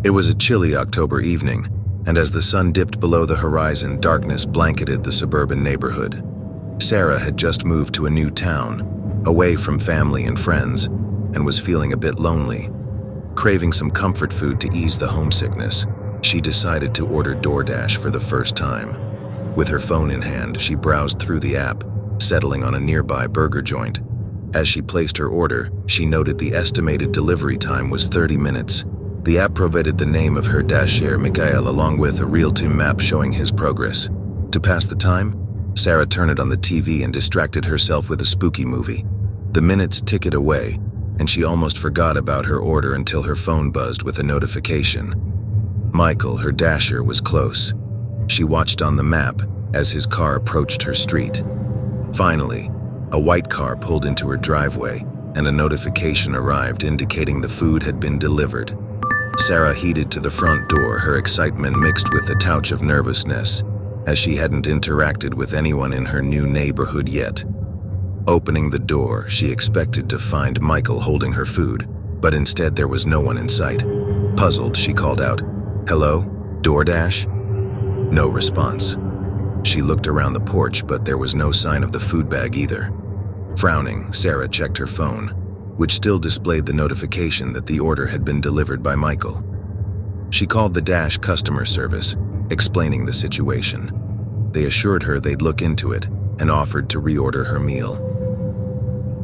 It was a chilly October evening, and as the sun dipped below the horizon, darkness blanketed the suburban neighborhood. Sarah had just moved to a new town, away from family and friends, and was feeling a bit lonely. Craving some comfort food to ease the homesickness, she decided to order DoorDash for the first time. With her phone in hand, she browsed through the app, settling on a nearby burger joint. As she placed her order, she noted the estimated delivery time was 30 minutes. The app provided the name of her dasher, Mikhail, along with a real-time map showing his progress. To pass the time, Sarah turned on the TV and distracted herself with a spooky movie. The minutes ticked away, and she almost forgot about her order until her phone buzzed with a notification. Michael, her dasher, was close. She watched on the map as his car approached her street. Finally, a white car pulled into her driveway, and a notification arrived indicating the food had been delivered. Sarah headed to the front door, her excitement mixed with a touch of nervousness, as she hadn't interacted with anyone in her new neighborhood yet. Opening the door, she expected to find Michael holding her food, but instead there was no one in sight. Puzzled, she called out, "Hello? DoorDash?" No response. She looked around the porch, but there was no sign of the food bag either. Frowning, Sarah checked her phone, which still displayed the notification that the order had been delivered by Michael. She called the Dash customer service, explaining the situation. They assured her they'd look into it and offered to reorder her meal.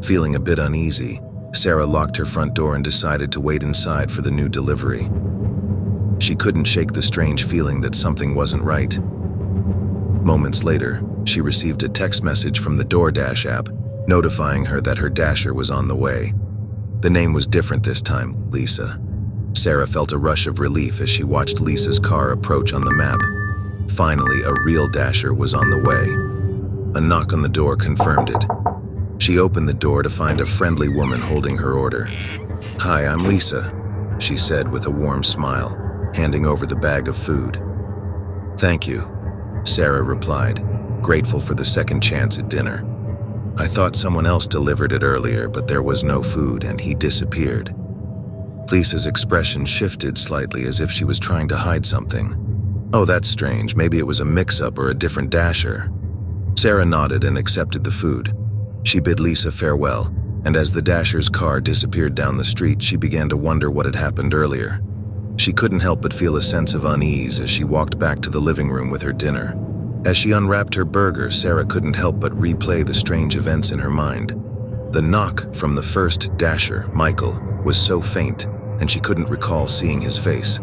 Feeling a bit uneasy, Sarah locked her front door and decided to wait inside for the new delivery. She couldn't shake the strange feeling that something wasn't right. Moments later, she received a text message from the DoorDash app, notifying her that her dasher was on the way. The name was different this time, Lisa. Sarah felt a rush of relief as she watched Lisa's car approach on the map. Finally, a real dasher was on the way. A knock on the door confirmed it. She opened the door to find a friendly woman holding her order. "Hi, I'm Lisa," she said with a warm smile, handing over the bag of food. "Thank you," Sarah replied, grateful for the second chance at dinner. "I thought someone else delivered it earlier, but there was no food and he disappeared." Lisa's expression shifted slightly as if she was trying to hide something. "Oh, that's strange. Maybe it was a mix-up or a different dasher." Sarah nodded and accepted the food. She bid Lisa farewell, and as the dasher's car disappeared down the street, she began to wonder what had happened earlier. She couldn't help but feel a sense of unease as she walked back to the living room with her dinner. As she unwrapped her burger, Sarah couldn't help but replay the strange events in her mind. The knock from the first dasher, Michael, was so faint, and she couldn't recall seeing his face.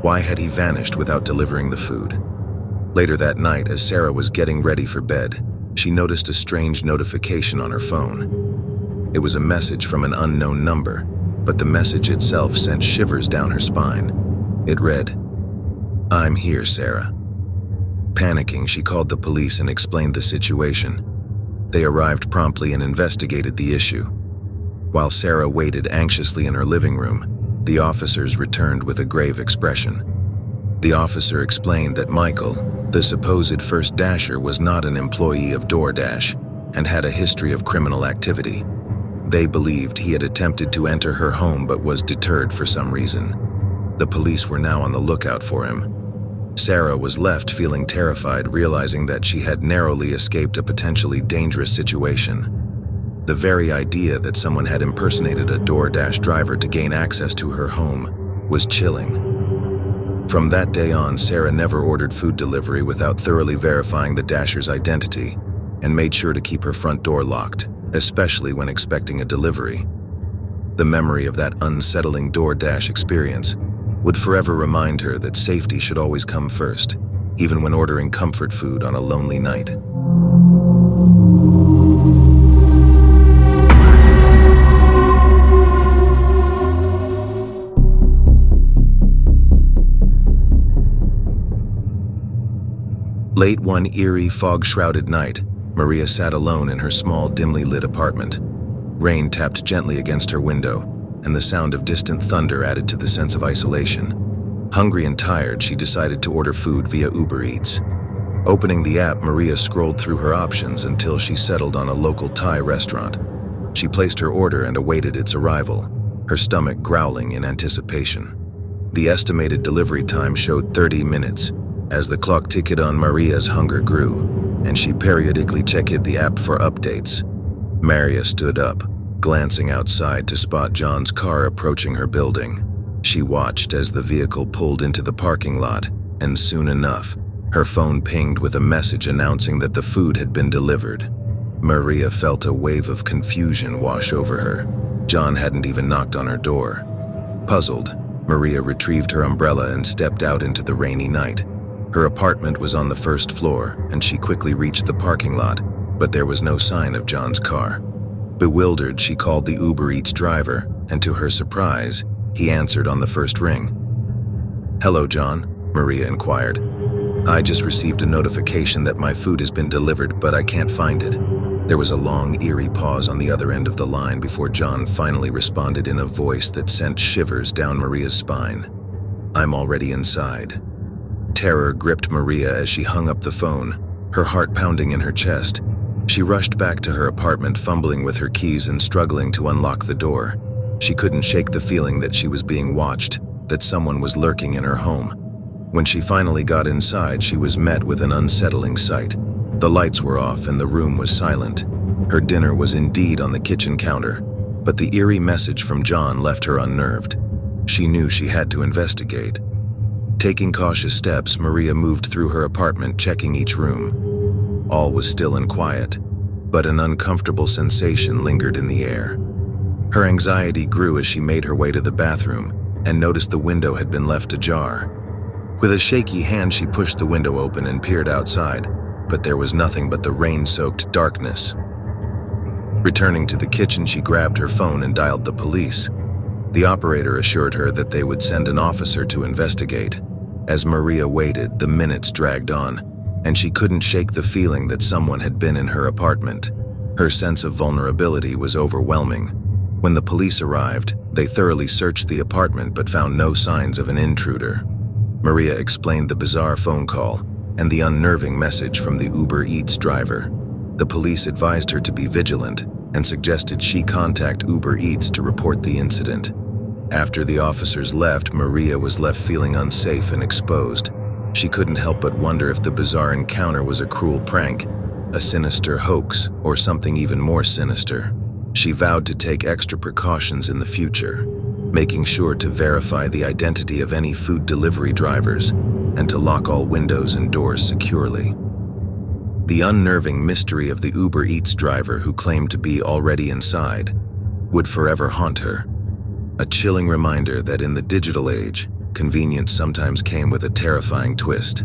Why had he vanished without delivering the food? Later that night, as Sarah was getting ready for bed, she noticed a strange notification on her phone. It was a message from an unknown number, but the message itself sent shivers down her spine. It read, "I'm here, Sarah." Panicking, she called the police and explained the situation. They arrived promptly and investigated the issue. While Sarah waited anxiously in her living room, the officers returned with a grave expression. The officer explained that Michael, the supposed first dasher, was not an employee of DoorDash and had a history of criminal activity. They believed he had attempted to enter her home but was deterred for some reason. The police were now on the lookout for him. Sarah was left feeling terrified, realizing that she had narrowly escaped a potentially dangerous situation. The very idea that someone had impersonated a DoorDash driver to gain access to her home was chilling. From that day on, Sarah never ordered food delivery without thoroughly verifying the dasher's identity and made sure to keep her front door locked, especially when expecting a delivery. The memory of that unsettling DoorDash experience would forever remind her that safety should always come first, even when ordering comfort food on a lonely night. Late one eerie, fog-shrouded night, Maria sat alone in her small, dimly lit apartment. Rain tapped gently against her window, and the sound of distant thunder added to the sense of isolation. Hungry and tired, she decided to order food via Uber Eats. Opening the app, Maria scrolled through her options until she settled on a local Thai restaurant. She placed her order and awaited its arrival, her stomach growling in anticipation. The estimated delivery time showed 30 minutes. As the clock ticked on, Maria's hunger grew, and she periodically checked the app for updates. Maria stood up, glancing outside to spot John's car approaching her building. She watched as the vehicle pulled into the parking lot, and soon enough, her phone pinged with a message announcing that the food had been delivered. Maria felt a wave of confusion wash over her. John hadn't even knocked on her door. Puzzled, Maria retrieved her umbrella and stepped out into the rainy night. Her apartment was on the first floor, and she quickly reached the parking lot, but there was no sign of John's car. Bewildered, she called the Uber Eats driver, and to her surprise, he answered on the first ring. "Hello, John," Maria inquired. "I just received a notification that my food has been delivered, but I can't find it." There was a long, eerie pause on the other end of the line before John finally responded in a voice that sent shivers down Maria's spine. "I'm already inside." Terror gripped Maria as she hung up the phone, her heart pounding in her chest. She rushed back to her apartment, fumbling with her keys and struggling to unlock the door. She couldn't shake the feeling that she was being watched, that someone was lurking in her home. When she finally got inside, she was met with an unsettling sight. The lights were off and the room was silent. Her dinner was indeed on the kitchen counter, but the eerie message from John left her unnerved. She knew she had to investigate. Taking cautious steps, Maria moved through her apartment, checking each room. All was still and quiet, but an uncomfortable sensation lingered in the air. Her anxiety grew as she made her way to the bathroom and noticed the window had been left ajar. With a shaky hand, she pushed the window open and peered outside, but there was nothing but the rain-soaked darkness. Returning to the kitchen, she grabbed her phone and dialed the police. The operator assured her that they would send an officer to investigate. As Maria waited, the minutes dragged on, and she couldn't shake the feeling that someone had been in her apartment. Her sense of vulnerability was overwhelming. When the police arrived, they thoroughly searched the apartment but found no signs of an intruder. Maria explained the bizarre phone call and the unnerving message from the Uber Eats driver. The police advised her to be vigilant and suggested she contact Uber Eats to report the incident. After the officers left, Maria was left feeling unsafe and exposed. She couldn't help but wonder if the bizarre encounter was a cruel prank, a sinister hoax, or something even more sinister. She vowed to take extra precautions in the future, making sure to verify the identity of any food delivery drivers and to lock all windows and doors securely. The unnerving mystery of the Uber Eats driver who claimed to be already inside would forever haunt her. A chilling reminder that in the digital age, convenience sometimes came with a terrifying twist.